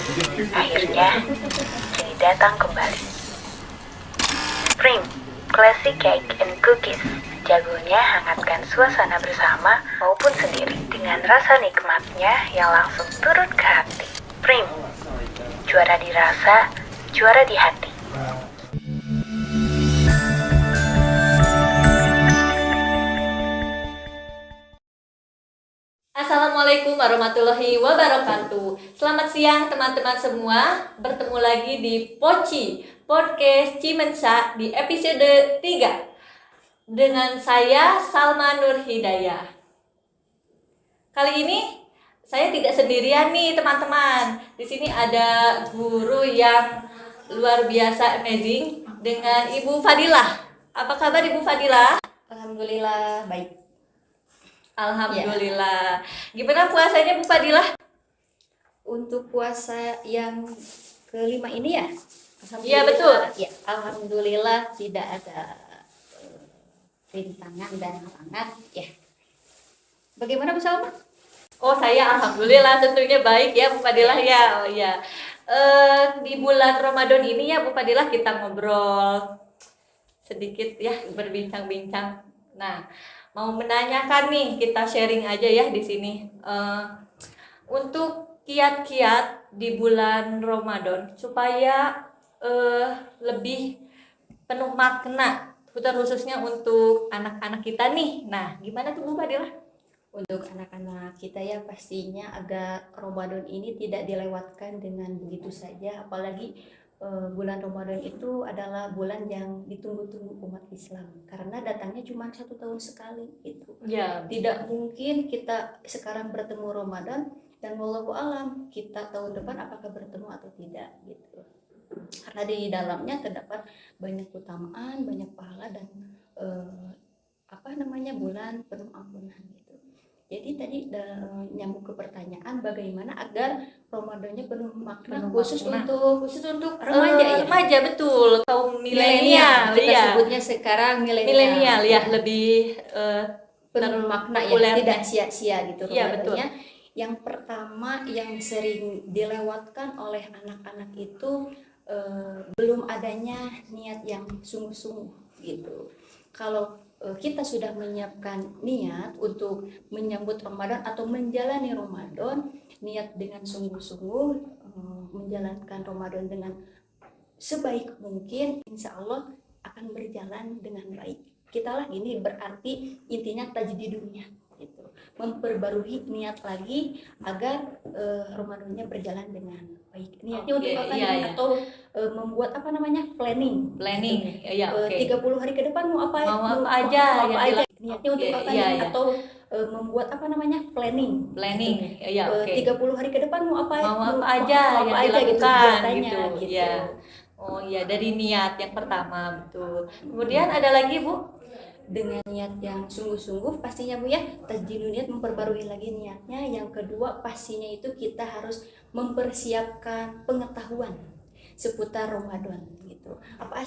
Akhirnya, kini datang kembali. Spring, Classic Cake and Cookies. Jagonya hangatkan suasana bersama maupun sendiri dengan rasa nikmatnya yang langsung turun ke hati. Spring, juara di rasa, juara di hati. Assalamualaikum warahmatullahi wabarakatuh. Selamat siang teman-teman semua. Bertemu lagi di Poci Podcast Cimensa di episode 3 dengan saya Salma Nur Hidayah. Kali ini saya tidak sendirian nih teman-teman. Di sini ada guru yang luar biasa amazing dengan Ibu Fadilah. Apa kabar Ibu Fadilah? Alhamdulillah baik. Alhamdulillah. Gimana puasanya Bu Fadilah? Untuk puasa yang kelima ini ya, Iya betul. Ya, alhamdulillah tidak ada rintangan dan halangan ya. Bagaimana Bu Salma? Oh saya alhamdulillah tentunya baik ya Bu Fadilah ya. Oh ya. Di bulan Ramadan ini ya Bu Fadilah kita ngobrol sedikit ya, berbincang-bincang. Nah, mau menanyakan nih, kita sharing aja ya di sini. Untuk kiat-kiat di bulan Ramadan supaya lebih penuh makna, khususnya untuk anak-anak kita nih. Nah, gimana tuh Bu Fadilah? Untuk anak-anak kita ya pastinya agar Ramadan ini tidak dilewatkan dengan begitu saja, apalagi bulan Ramadan itu adalah bulan yang ditunggu-tunggu umat Islam karena datangnya cuma 1 tahun sekali itu. Ya, Tidak mungkin kita sekarang bertemu Ramadan dan wallahu alam kita tahun depan apakah bertemu atau tidak gitu. Karena di dalamnya terdapat banyak keutamaan, banyak pahala dan bulan penuh ampunan gitu. Jadi tadi nyambung ke pertanyaan bagaimana agar Ramadannya penuh makna khusus untuk remaja ya. Remaja betul, kaum milenial Kita ya. sebutnya sekarang Milenial ya, lebih penuh makna ya, populer. tidak sia-sia gitu Iya, betul. Ramadannya. Yang pertama yang sering dilewatkan oleh anak-anak itu belum adanya niat yang sungguh-sungguh gitu. Kalau kita sudah menyiapkan niat untuk menyambut Ramadan atau menjalani Ramadan, niat dengan sungguh-sungguh menjalankan Ramadan dengan sebaik mungkin, insya Allah akan berjalan dengan baik. Kita lah ini berarti intinya tajdidunnya gitu, memperbarui niat lagi agar Ramadannya berjalan dengan baik. Niatnya untuk apa nih? Atau membuat planning ya, 30 hari ke depan mau apa aja niatnya untuk apa nih? Atau membuat planning ya, 30 hari ke depan mau apa aja gitu kegiatannya gitu. gitu. Ya. Oh iya, dari niat yang pertama betul. Kemudian ada lagi Bu? Dengan niat yang sungguh-sungguh pastinya Bu ya, tajdidun niat, memperbarui lagi niatnya. Yang kedua pastinya itu kita harus mempersiapkan pengetahuan seputar Ramadan gitu. Apa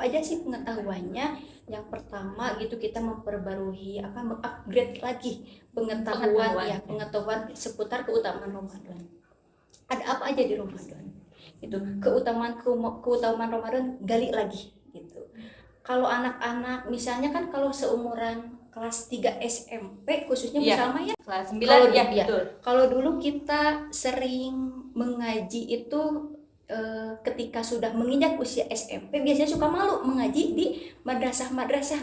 aja sih pengetahuannya? Yang pertama gitu kita memperbarui mengupgrade lagi pengetahuan seputar keutamaan Ramadan. Ada apa aja di Ramadan? Itu keutamaan Ramadan gali lagi gitu. Kalau anak-anak misalnya kan kalau seumuran kelas 3 SMP khususnya bersama ya kelas 9 ya, betul. Kalau dulu kita sering mengaji itu ketika sudah menginjak usia SMP biasanya suka malu mengaji di madrasah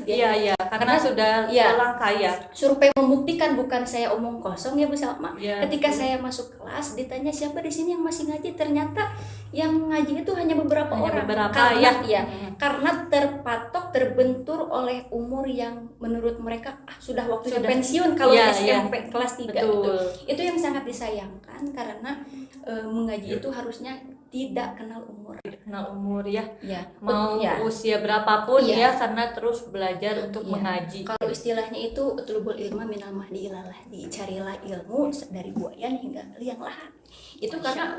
Iya, karena sudah langka ya. Survei membuktikan, bukan saya omong kosong ya Bu Salma. Ketika betul. saya masuk kelas ditanya siapa di sini yang masih ngaji, ternyata yang ngaji itu hanya beberapa orang. Karena terbentur oleh umur yang menurut mereka sudah waktunya pensiun kalau SMP kelas 3 itu yang sangat disayangkan karena mengaji itu harusnya tidak kenal umur ya. Mau usia berapapun ya, karena terus belajar untuk mengaji. Kalau istilahnya itu utlubul ilma minal mahdi ilalah, dicarilah ilmu dari buayan hingga liang lahat. Itu karena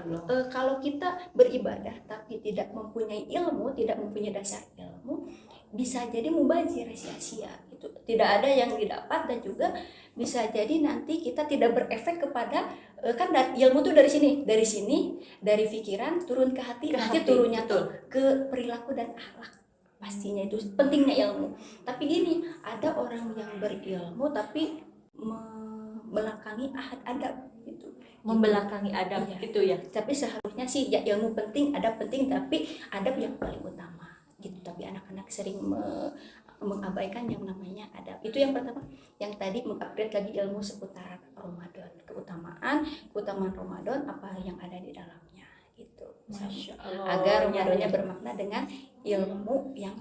kalau kita beribadah tapi tidak mempunyai ilmu, tidak mempunyai dasar ilmu, bisa jadi mubazir, sia-sia gitu. Tidak ada yang didapat dan juga bisa jadi nanti kita tidak berefek kepada kan ilmu tuh dari sini, dari pikiran turun ke hati, Ke nanti hati, turunnya betul. tuh ke perilaku dan akhlak. Pastinya itu pentingnya ilmu. Tapi gini, ada orang yang berilmu tapi membelakangi adab gitu. Membelakangi adab Iya. gitu ya. Tapi seharusnya sih ya ilmu penting, adab penting, tapi adab yang paling utama gitu. Tapi anak-anak sering mengabaikan yang namanya adab. Itu yang pertama. Yang tadi mengupgrade lagi ilmu seputar Ramadan, keutamaan Ramadan, apa yang ada di dalamnya gitu. Masya Allah. Agar Ya, Ramadannya ya. bermakna dengan ilmu yang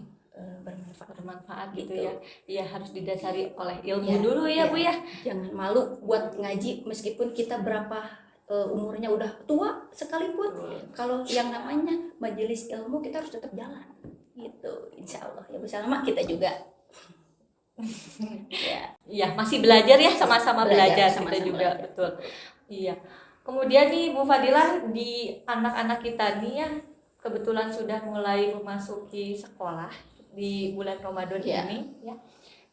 bermanfaat gitu Gitu. ya. Iya, harus didasari oleh ilmu Ya, dulu ya, Bu ya. Jangan malu buat ngaji meskipun kita berapa umurnya udah tua sekalipun. Kalau yang namanya majelis ilmu kita harus tetap jalan gitu. Insya Allah ya bersama kita juga. Ya. Iya, masih belajar ya, sama-sama belajar sama-sama kita juga, belajar. betul. Iya. Kemudian nih Bu Fadilah, di anak-anak kita nih ya kebetulan sudah mulai memasuki sekolah di bulan Ramadan Iya. ini ya.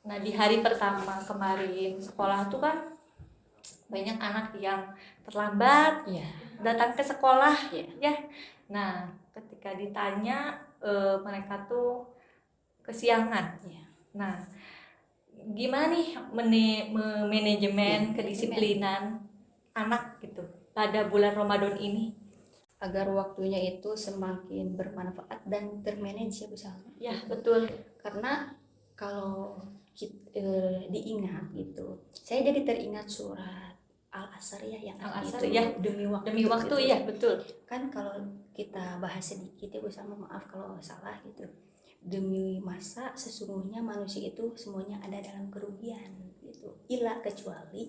Nah, di hari pertama kemarin sekolah tuh kan banyak anak yang terlambat Iya. datang ke sekolah Iya. ya. Nah, ketika ditanya mereka tuh kesiangan. Iya. Nah, gimana nih manajemen kedisiplinan anak gitu pada bulan Ramadan ini Agar waktunya itu semakin bermanfaat dan termanage ya Bu Salma. ya? Betul. Karena kalau diingat gitu, saya jadi teringat surat Al-Asr ya yang Al-Asr itu, ya, demi waktu waktu gitu. ya, betul. Kan kalau kita bahas sedikit ya Bu Salma, maaf kalau salah gitu, demi masa sesungguhnya manusia itu semuanya ada dalam kerugian gitu, ila kecuali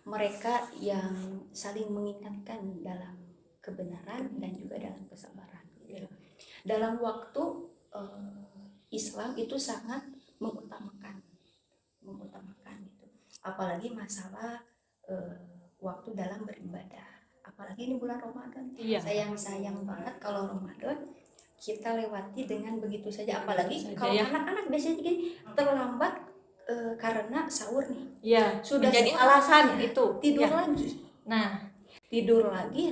mereka yang saling mengingatkan dalam kebenaran dan juga dalam kesabaran gitu. Dalam waktu Islam itu sangat mengutamakan gitu. Apalagi masalah waktu dalam beribadah, apalagi ini bulan Ramadan. Iya. Sayang banget kalau Ramadan kita lewati dengan begitu saja, apalagi Saja kalau ya. anak-anak biasanya gini terlambat karena sahur nih, Ya, sudah menjadi sholat, alasan ya, itu tidur ya. lagi Nah,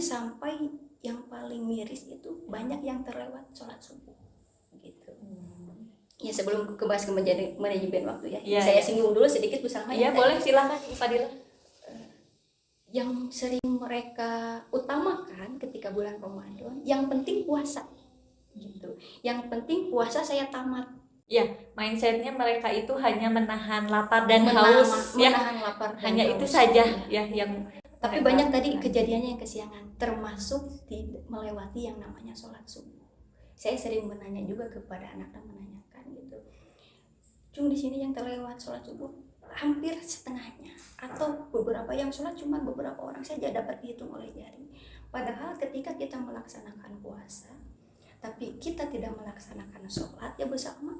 sampai yang paling miris itu banyak yang terlewat sholat subuh gitu. Ya sebelum kebahas ke manajemen waktu ya, Iya, saya iya. singgung dulu sedikit bersama ya yang boleh tadi. silakan Bu Fadilah. Yang sering mereka utamakan ketika bulan Ramadan, yang penting puasa gitu. Yang penting puasa saya tamat. Ya, mindsetnya mereka itu hanya menahan lapar dan haus ya. Menahan lapar dan Hanya itu haus. saja Ya. ya yang Tapi mereka banyak tadi lakukan. kejadiannya yang kesiangan, termasuk melewati yang namanya sholat subuh. Saya sering menanya juga kepada anak-anak, menanyakan gitu, Cung, di sini yang terlewat sholat subuh hampir setengahnya, atau beberapa yang sholat cuma beberapa orang saja dapat dihitung oleh jari. Padahal ketika kita melaksanakan puasa, tapi kita tidak melaksanakan sholat ya bersama,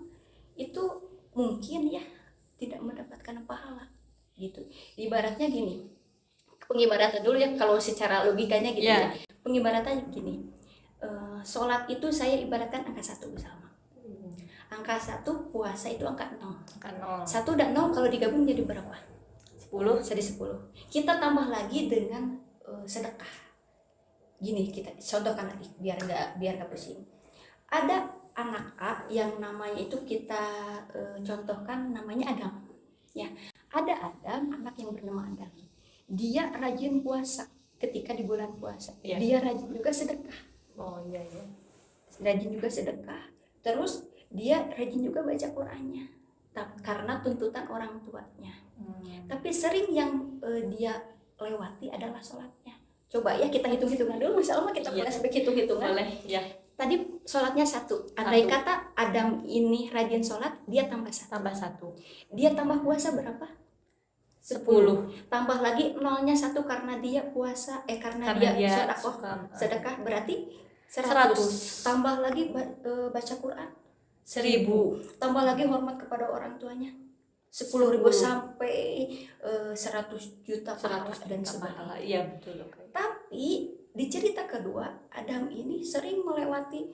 itu mungkin ya tidak mendapatkan pahala gitu. Ibaratnya gini, pengibaratan dulu ya, kalau secara logikanya gitu ya. Pengibaratan gini, sholat itu saya ibaratkan angka 1 bersama. Angka 1 puasa itu angka 0. Kan 0. 1 dan 0 kalau digabung jadi berapa? 10. Jadi 10. Kita tambah lagi dengan sedekah. Gini kita contohkan lagi biar nggak pusing. Ada anak A yang namanya itu kita contohkan namanya Adam. Ya, ada Adam, anak yang bernama Adam. Dia rajin puasa ketika di bulan puasa. Ya. Dia rajin juga sedekah. Oh iya ya. Rajin juga sedekah. Terus dia rajin juga baca Qur'annya. Karena tuntutan orang tuanya. Tapi sering yang dia lewati adalah sholatnya. Coba ya kita hitung-hitungan dulu, misalnya kita flashback hitung-hitungan. Boleh ya. Tadi sholatnya 1. Andai kata Adam ini rajin sholat, dia tambah 1. Tambah 1. Dia tambah puasa berapa? 10. Tambah lagi nolnya 1 karena dia puasa, karena dia sedekah berarti 100. Tambah lagi baca Quran 1000. Tambah lagi hormat kepada orang tuanya 10.000 sampai 100 juta pahala dan sebagainya. Iya betul. Tapi di cerita kedua, Adam ini sering melewati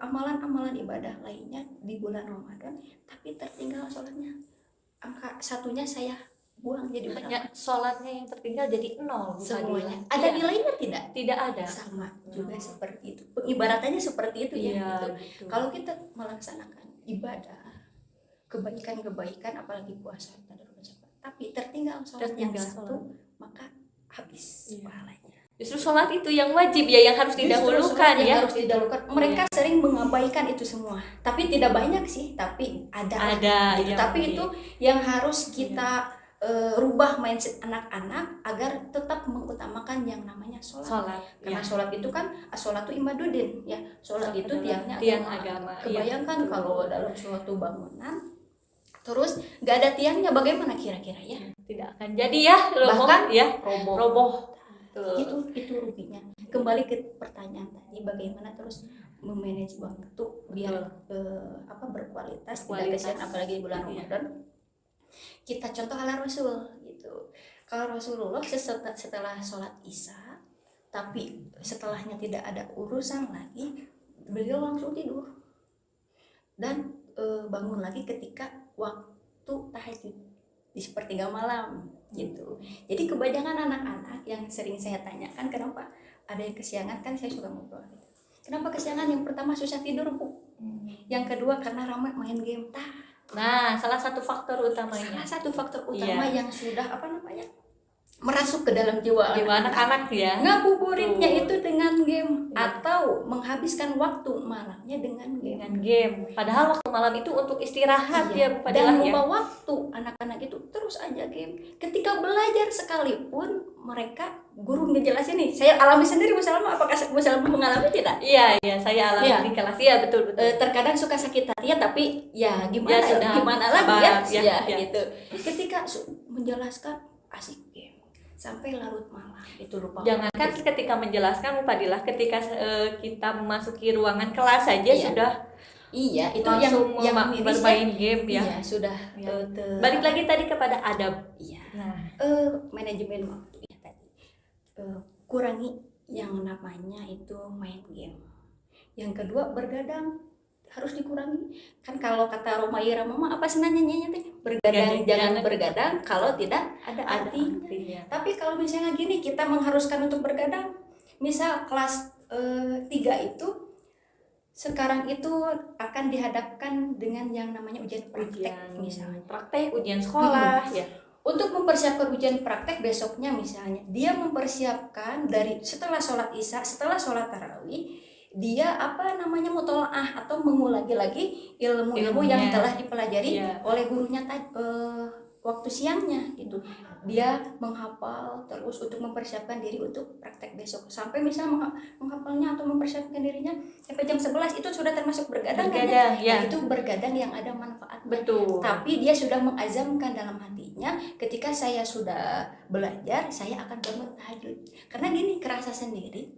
amalan-amalan ibadah lainnya di bulan Ramadan, tapi tertinggal sholatnya. Angka 1-nya saya buang jadi hanya berapa? sholatnya yang tertinggal jadi 0 Bu Semuanya. Fadila. Ada Iya, nilainya tidak? tidak ada. Sama juga seperti itu. Pengibaratannya seperti itu ya. Iya, Gitu. gitu. Kalau kita melaksanakan ibadah, kebaikan-kebaikan, apalagi puasa, tapi tertinggal sholat yang Tertinggal satu, sholat. maka habis Iya. pahalanya. Justru sholat itu yang wajib ya, yang harus Justru didahulukan sholat yang ya. harus didahulukan. Mereka sering mengabaikan itu semua, tapi tidak banyak sih, tapi ada. Gitu. Iya, Tapi mungkin. itu yang harus kita rubah mindset anak-anak agar tetap mengutamakan yang namanya sholat. Sholat. Karena Ya. sholat itu kan sholat itu imaduddin ya. Sholat itu tiangnya tiang agama. agama. Kebayangkan Iya, betul. kalau dalam suatu bangunan terus nggak ada tiangnya, bagaimana kira-kira ya? Tidak akan jadi ya, roboh Bahkan ya, roboh. roboh. Betul. Itu ruginya. Kembali ke pertanyaan tadi, bagaimana terus memanage waktu biar berkualitas, tidak kesian apalagi di bulan Ramadan. Kita contoh ala Rasul gitu. Kalau Rasulullah setelah sholat Isya, tapi setelahnya tidak ada urusan lagi, beliau langsung tidur dan bangun lagi ketika waktu tahajud di sepertiga malam gitu. Jadi kebanyakan anak-anak yang sering saya tanyakan kenapa ada yang kesiangan, kan saya suka ngobrol gitu. Kenapa kesiangan? Yang pertama susah tidur Bu. Yang kedua karena ramai main game. Nah, salah satu faktor utamanya. Salah satu faktor utama yang sudah merasuk ke dalam jiwa anak-anak ya. Ngabuburitnya itu dengan game atau menghabiskan waktu malamnya dengan game. Padahal waktu malam itu untuk istirahat ya, Bu dan Fadilah ya. lupa waktu anak-anak itu terus aja game. Ketika belajar sekalipun mereka guru ngejelasin nih. Saya alami sendiri Bu Salma, apakah Bu Salma mengalami tidak? Iya, saya alami di kelas ya, betul. Terkadang suka sakit hati ya, tapi ya gimana Ya, gimana lagi ya, ya. gitu. Ketika menjelaskan asik game sampai larut malam itu lupa. Jangankan ketika menjelaskan Bu Fadilah, ketika kita memasuki ruangan kelas saja sudah itu langsung yang bermain game ya. Iya, sudah. Balik lagi tadi kepada adab. Iya. Nah, manajemen waktu ya tadi. Kurangi yang namanya itu main game. Yang kedua, bergadang harus dikurangi. Kan kalau kata Roma Irama apa sih nanyanya teh? Bergadang jangan bergadang kalau tidak ada artinya. Tapi kalau misalnya gini, kita mengharuskan untuk bergadang. Misal kelas 3 itu sekarang itu akan dihadapkan dengan yang namanya ujian praktek, misalnya praktek ujian sekolah ya. Untuk mempersiapkan ujian praktek besoknya, misalnya dia mempersiapkan dari setelah sholat Isya, setelah sholat tarawih, dia mutolaah atau mengulangi lagi ilmu-ilmu yang telah dipelajari oleh gurunya waktu siangnya gitu. Dia menghafal terus untuk mempersiapkan diri untuk praktek besok. Sampai misalnya menghafalnya atau mempersiapkan dirinya sampai jam 11 itu sudah termasuk bergadang kan ya? Itu bergadang yang ada manfaatnya. Betul. Tapi dia sudah mengazamkan dalam hatinya, ketika saya sudah belajar, saya akan bangun tahajud. Karena gini, kerasa sendiri.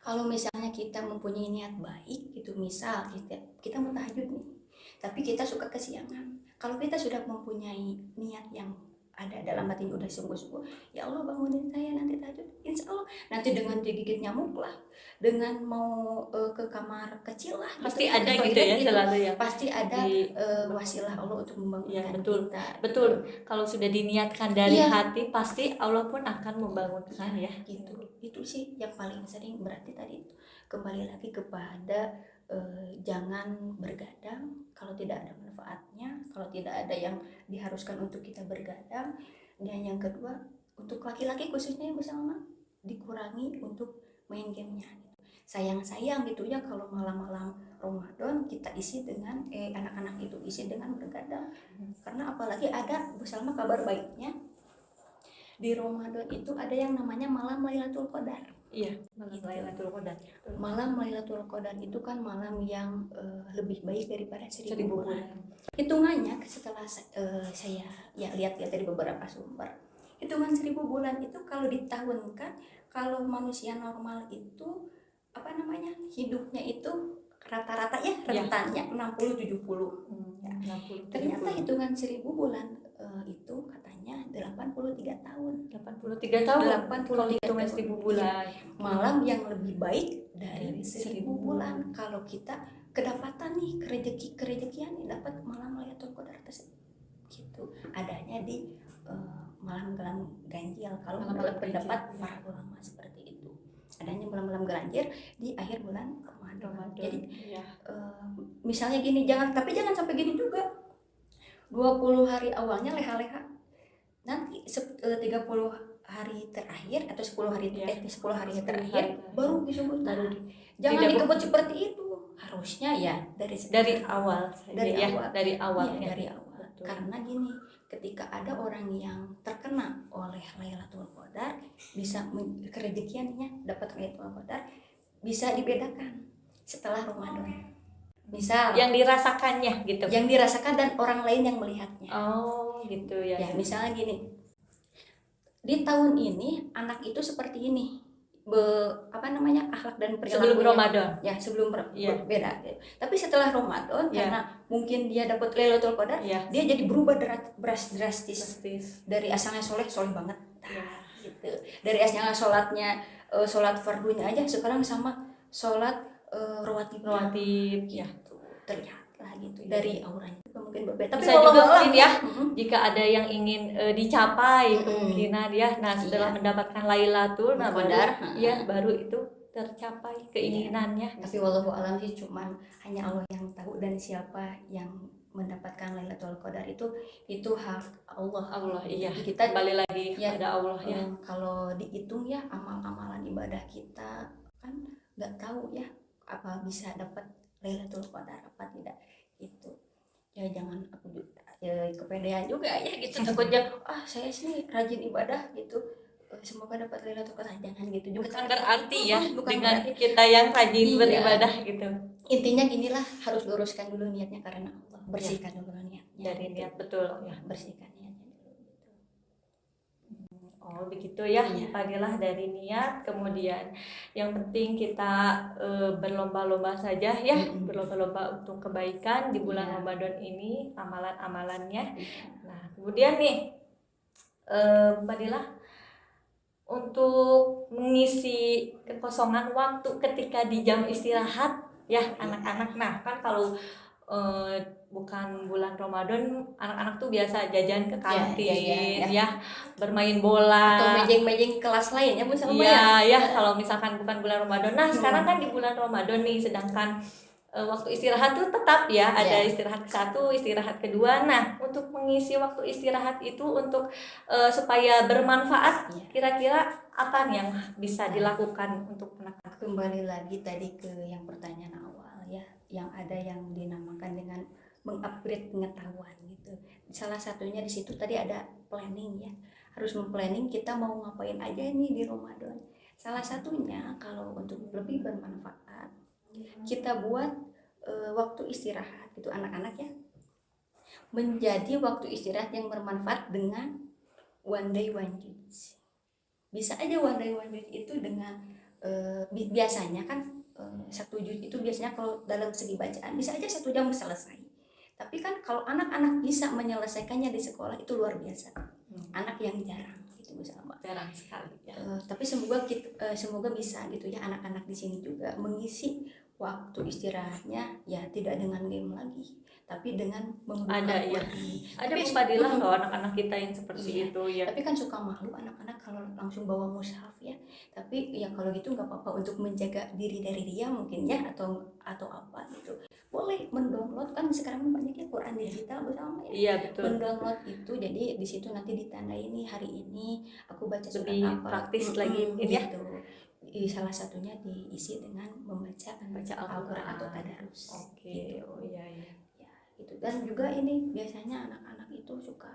Kalau misalnya kita mempunyai niat baik gitu, misal kita mau tahajud nih, tapi kita suka kesiangan. Kalau kita sudah mempunyai niat yang ada dalam hatinya udah sungguh-sungguh, ya Allah bangunin saya nanti tahajud, insya Allah nanti dengan digigit nyamuk lah, dengan mau ke kamar kecil lah, pasti ada gitu ya, selalu ya. Pasti ada wasilah Allah untuk membangunkan kita. Betul. Kalau sudah diniatkan dari hati, pasti Allah pun akan membangunkan ya. Gitu. Itu sih yang paling sering. Berarti tadi kembali lagi kepada jangan bergadang kalau tidak ada manfaatnya, kalau tidak ada yang diharuskan untuk kita bergadang. Dan yang kedua, untuk laki-laki khususnya yang bersama, dikurangi untuk main gamenya. Sayang gitu ya kalau malam-malam Ramadan kita isi dengan anak-anak itu isi dengan bergadang. Karena apalagi ada bersama kabar baiknya, di Ramadan itu ada yang namanya malam Lailatul Qadar. Iya, malam Lailatul Qadar. Malam Lailatul Qadar itu kan malam yang lebih baik daripada 1000 bulan. Hitungannya setelah saya lihat dari beberapa sumber, hitungan 1000 bulan itu kalau ditahunkan, kalau manusia normal itu hidupnya itu rata-rata rentannya 60-70. Ternyata hitungan 1000 bulan itu katanya 83 tahun. 83 tahun. Kalau hitungan 1000 bulan. Malam yang lebih baik dari 1000 bulan. Kalau kita kedapatan nih kerejekian nih dapat malam Lailatul Qadar tersebut. Gitu. Adanya di malam-malam ganjil kalau Malam-malam menurut pendapat ganjil, para ulama seperti itu. Adanya malam-malam ganjil di akhir bulan Ramadan. Jadi ya. misalnya gini, jangan sampai gini juga. 20 hari awalnya leha-leha. Nanti 30 hari terakhir atau 10 hari 10 hari 10 terakhir hari baru disebut. baru Jangan tidak dikebut seperti itu. Harusnya ya dari awal saja dari ya, awal. dari awal Iya, ya. dari awal. Betul. Karena gini, ketika ada orang yang terkena oleh Lailatul Qadar, bisa kerezekiannya dapat Lailatul Qadar bisa dibedakan setelah Ramadan. Misal Yang dirasakannya gitu. yang dirasakan dan orang lain yang melihatnya. Oh, gitu ya. Ya, misalnya gini. Di tahun ini anak itu seperti ini. Akhlak dan perilakunya. Sebelum Ramadan. Ya, sebelum Iya. beda. Tapi setelah Ramadan Iya. karena mungkin dia dapat Lailatul Qadar, Iya. dia jadi berubah drastis. Drastis. Dari asalnya soleh banget. Iya. Gitu. Dari asalnya sholat fardunya aja sekarang sama sholat rawatib Ya. gitu. Terlihat lah gitu dari auranya juga mungkin berbeda. Tapi Bisa juga wallahualam, mungkin ya, mm-mm. jika ada yang ingin dicapai Mm-mm. kemungkinan ya. Nah, setelah Iya. mendapatkan Lailatul Qadar, baru itu tercapai keinginannya. Tapi wallahualam sih cuman hanya Allah yang tahu, dan siapa yang mendapatkan Lailatul Qadar itu hak Allah. Allah, iya. Kita Kembali lagi ya, pada Allah ya. kalau dihitung ya amal-amalan ibadah kita kan nggak tahu ya apa bisa dapat Lailatul Qadar apa tidak, itu ya jangan aku juga kepedean juga ya gitu. Takutnya saya sih rajin ibadah gitu, semoga dapat Lailatul Qadar, jangan gitu juga. Bukan berarti ya Bukan dengan berarti. kita yang rajin Iya. beribadah gitu. Intinya ginilah, harus luruskan dulu niatnya karena Allah, bersihkan dulu niatnya Dari gitu. niat, betul ya. Bersihkan niatnya dulu gitu. Oh begitu ya, Iya. Fadilah, dari niat. Kemudian yang penting kita berlomba-lomba saja ya, Mm-mm. berlomba-lomba untuk kebaikan di bulan Iya. Ramadan ini, amalan-amalannya. Iya. Nah kemudian nih Fadilah, untuk mengisi kekosongan waktu ketika di jam istirahat ya anak-anak. Nah kan kalau bukan bulan Ramadan, anak-anak tuh biasa jajan ke kantin ya, bermain bola Atau mejeng-mejeng kelas lain ya Bu Salma ya kalau misalkan bukan bulan Ramadan. Nah sekarang kan di bulan Ramadan nih, sedangkan waktu istirahat tuh tetap ya ada istirahat ke-1, istirahat kedua. Nah untuk mengisi waktu istirahat itu untuk supaya bermanfaat, kira-kira apa nih yang bisa dilakukan untuk anak-anak? Kembali lagi tadi ke yang pertanyaan awal ya, yang ada yang dinamakan dengan mengupgrade pengetahuan gitu. Salah satunya di situ tadi ada planning ya, harus memplanning kita mau ngapain aja nih di Ramadan. Salah satunya kalau untuk lebih bermanfaat, kita buat waktu istirahat gitu anak-anak ya, menjadi waktu istirahat yang bermanfaat dengan one day one juice. Bisa aja one day one juice itu dengan biasanya kan 1 juz itu biasanya kalau dalam segi bacaan bisa aja 1 jam selesai. Tapi kan kalau anak-anak bisa menyelesaikannya di sekolah itu luar biasa. Anak yang jarang gitu misalnya. Jarang sekali ya. Tapi semoga bisa gitu ya anak-anak di sini juga mengisi waktu istirahatnya ya tidak dengan game lagi, tapi dengan membuka ada Fadilah loh anak-anak kita yang seperti itu ya. Tapi kan suka malu anak-anak kalau langsung bawa mushaf ya. Tapi ya kalau gitu nggak apa-apa untuk menjaga diri dari dia mungkin ya, atau apa gitu. Boleh mendownload, kan sekarang banyak ya Quran digital bersama ya. Iya betul. Mendownload itu jadi di situ nanti ditandai ini hari ini aku baca surat lebih apa. praktis lagi mungkin ya. Salah satunya diisi dengan membaca Al-Quran atau tadarus. Oke. Gitu. Oh iya. Ya, gitu. Dan juga ini biasanya anak-anak itu suka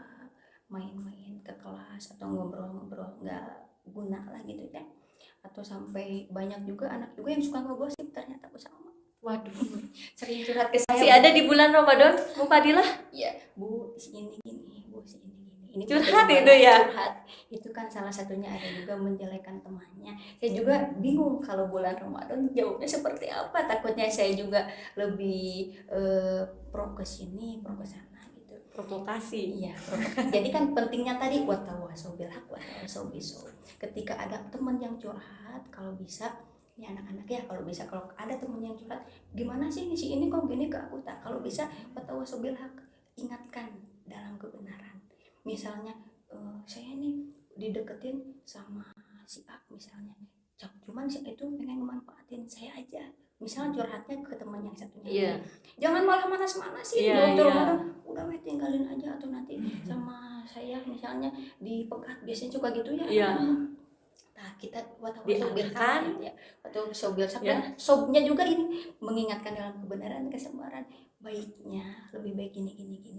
main-main ke kelas atau ngobrol-ngobrol nggak guna lah gitu ya. Atau sampai banyak juga anak juga yang suka ngegosip ternyata bersama. Waduh, sering curhat ke saya. masih ada di bulan Ramadan, Bu Fadilah? Iya, Bu, ini gini, Bu, ini curhat itu ya. Curhat. Itu kan salah satunya ada juga menjelekan temannya. Saya juga bingung kalau bulan Ramadan jawabnya seperti apa. Takutnya saya juga lebih pro ke sini, pro ke sana gitu. Provokasi. Iya, jadi kan pentingnya tadi watawasau bil haq watawasau bis-sabr. Ketika ada teman yang curhat, kalau bisa ya anak-anak ya, kalau bisa kalau ada teman yang curhat, gimana sih si ini kok gini ke aku, tak kalau bisa watawasau bil haq, ingatkan dalam kebenaran. Misalnya saya nih dideketin sama si A misalnya, cuman si A itu pengen memanfaatin saya aja, misalnya curhatnya ke teman yang satunya. Iya. Jangan malah manas-manasin Iya, di waktu iya. Ramadan, udah weh tinggalin aja, atau nanti sama saya misalnya dipegat, biasanya suka gitu ya. Iya. Nah kita Diarahkan. ya, atau sobil Ya. dan sobnya juga ini mengingatkan dalam kebenaran kesabaran, baiknya lebih baik gini.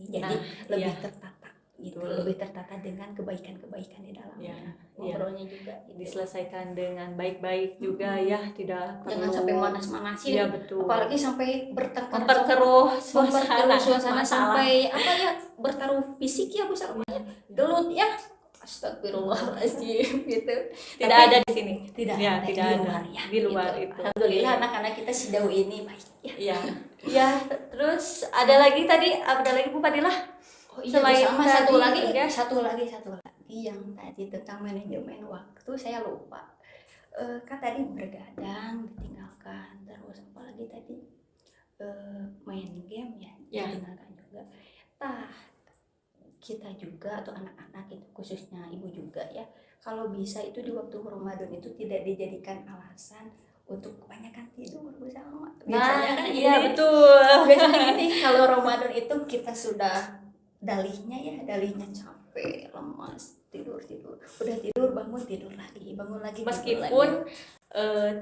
Jadi Nah, lebih iya. tertata gitu, Betul. lebih tertata dengan kebaikan di dalamnya. Iya, Ngobrolnya juga gitu. diselesaikan dengan baik-baik juga ya, tidak perlu Jangan sampai manas-manasin. Iya, betul. Apalagi sampai bertengkar, memperkeruh memperkeruh suasana masalah. sampai apa ya, bertaruh fisik ya, bisa gelut ya. Astagfirullahaladzim gitu. Tidak Tapi ada di sini. tidak Ya, ada tidak di ada. luar ya. Di luar gitu. itu. Alhamdulillah anak-anak kita sejauh ini baik ya. Iya. Ya, terus ada lagi Bu Fadilah? Oh iya, Selain sama tadi, satu lagi ya. satu lagi yang tadi tentang manajemen waktu saya lupa. Kan tadi bergadang ditinggalkan, terus apalagi tadi main game ya, Ya. ditinggalkan juga. Kita juga atau anak-anak itu, khususnya ibu juga ya, kalau bisa itu di waktu Ramadan itu tidak dijadikan alasan untuk kebanyakan tidur bersama. Biasanya kan iya gini, betul. biasanya gini, kalau Ramadan itu kita sudah dalihnya capek, lemas, tidur, udah tidur, bangun lagi. Meskipun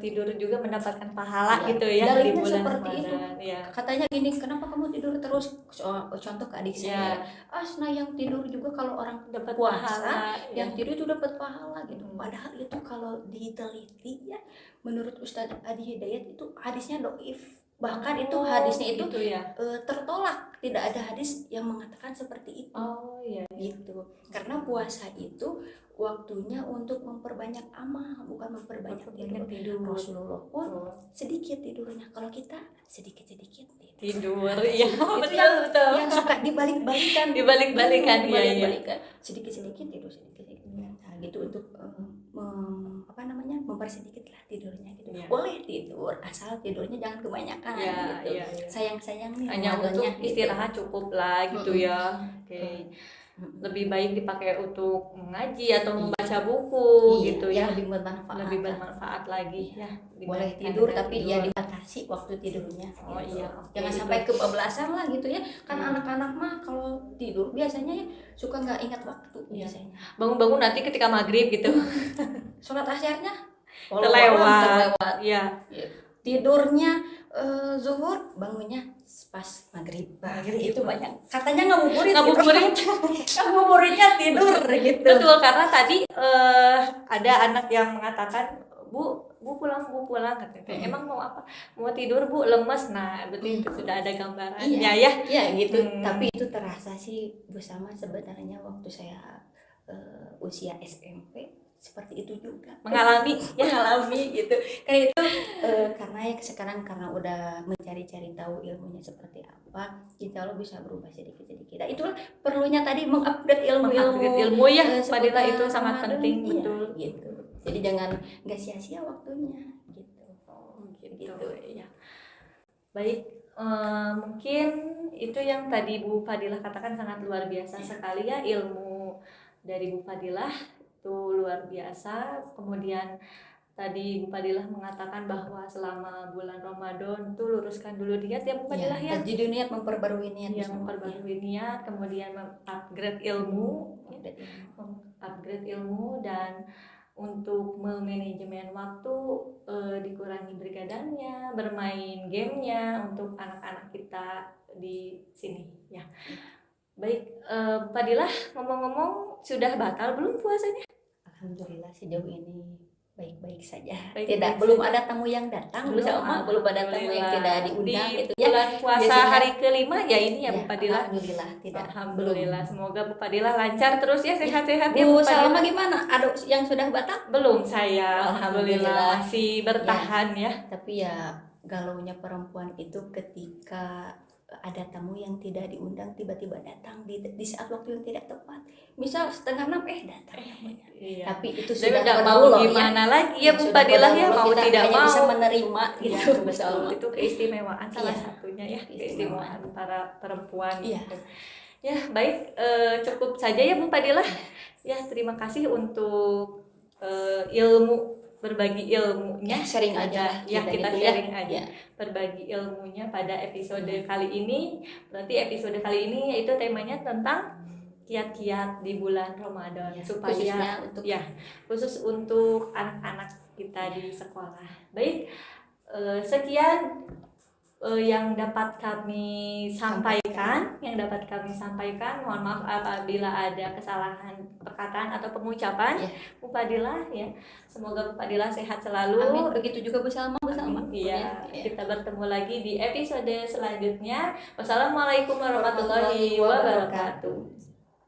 tidur juga mendapatkan pahala Ya, gitu ya di dalihnya bulan seperti itu. Ramadan. Ya. Katanya gini, kenapa kamu tidur terus? Contoh ke adik saya, Ya. nah yang tidur juga kalau orang Dapat puasa, pahala, yang ya. tidur itu dapat pahala gitu. Padahal itu kalau diteliti ya, menurut Ustadz Adi Hidayat itu hadisnya doif. Bahkan itu hadisnya itu gitu ya. tertolak, tidak ada hadis yang mengatakan seperti itu. Oh iya. Gitu. Karena puasa itu waktunya untuk memperbanyak amal, bukan memperbanyak tidur. Rasulullah pun sedikit tidurnya, kalau kita sedikit-sedikit tidur. Iya, itu betul. yang suka dibalik-balikan Dibalik-balikan. sedikit-sedikit tidur, sedikit-sedikit. Nah gitu, untuk mempersedikit lah tidurnya gitu. Ya. Boleh tidur, asal tidurnya jangan kebanyakan Ya, gitu. ya. Sayang-sayang nih Hanya untuk Ramadannya, gitu. istirahat cukup lah gitu ya. Oke. Lebih baik dipakai untuk mengaji atau membaca buku gitu ya. Lebih bermanfaat. Lebih bermanfaat lagi ya. Boleh dibandingkan tidur dengan tapi tidur. ya dibatasi waktu tidurnya. Oh gitu. iya. Jangan Oke, sampai itu. kebablasan lah gitu ya. Kan Iya. anak-anak mah kalau tidur biasanya ya suka nggak ingat waktu Iya. biasanya. Bangun-bangun nanti ketika maghrib gitu. Sholat asyarnya Terlewat. Iya. Tidurnya zuhur, bangunnya pas maghrib. Maghrib. Itu banyak. Katanya ngabuburit. Ngabuburit. Ngabuburitnya tidur gitu. Betul, karena tadi ada anak yang mengatakan, Bu pulang katanya. Emang mau apa? Mau tidur Bu, lemes. Nah, betul itu sudah ada gambarannya ya. Iya gitu. Tapi itu terasa sih bersama sebenarnya waktu saya usia SMP seperti itu juga. Mengalami Gitu. Kan itu karena ya sekarang karena udah mencari-cari tahu ilmunya seperti apa, insya Allah bisa berubah sedikit-sedikit. Nah, itulah perlunya tadi mengupgrade ilmu ya, seputar Fadilah, itu sangat Ramadan. penting. Iya, Betul. gitu. Jadi jangan nggak sia-sia waktunya gitu. Gitu ya. Baik, mungkin itu yang tadi Bu Fadilah katakan sangat luar biasa sekali ya, ilmu dari Bu Fadilah itu luar biasa. Kemudian tadi Bu Fadilah mengatakan bahwa selama bulan Ramadan tuh luruskan dulu niat ya Bu Fadilah ya. Jadi niat memperbarui niat, Ya, memperbarui niat, kemudian upgrade ilmu, dan untuk memanajemen waktu, dikurangi bergadangnya, bermain gamenya untuk anak-anak kita di sini ya. Baik, Bu Fadilah, ngomong-ngomong sudah batal belum puasanya? Alhamdulillah sejauh ini baik-baik saja. Baik-baik Belum ada tamu yang datang, belum ada tamu yang tidak diundang di gitu ya. bulan puasa Biasanya- hari kelima ya ini ya Bu Fadilah. Alhamdulillah tidak. Alhamdulillah, semoga Bu Fadilah lancar terus ya, sehat-sehat ya Bu Bu Fadilah. Salma gimana? Ada yang sudah batal? Belum saya, Alhamdulillah. alhamdulillah masih bertahan ya. Tapi ya galaunya perempuan itu ketika ada tamu yang tidak diundang tiba-tiba datang di saat waktu yang tidak tepat. Misal 5:30 datang. Iya. Tapi itu Tapi sudah nggak perlu mau loh, gimana lagi ya Bu Sudah Fadilah perlu ya, loh, mau kita tidak hanya mau. bisa menerima gitu. Iya, betul. Betul. Itu keistimewaan salah Iya. satunya ya, Keistimewaan. keistimewaan para perempuan Iya. gitu. Ya, baik, cukup saja ya Bu Fadilah. Ya, terima kasih untuk berbagi ilmunya. Sharing aja Ya, kita gitu sharing aja. Ya. Berbagi ilmunya pada episode kali ini. Berarti episode kali ini yaitu temanya tentang kiat-kiat di bulan Ramadan Ya, supaya khusus untuk anak-anak kita di sekolah. Baik, sekian yang dapat kami sampaikan. Mohon maaf apabila ada kesalahan perkataan atau pengucapan. Bu Fadilah ya, semoga Bu Fadilah sehat selalu. Amin. Begitu juga Bu Salma. Iya, kita bertemu lagi di episode selanjutnya. Wassalamualaikum warahmatullahi wabarakatuh.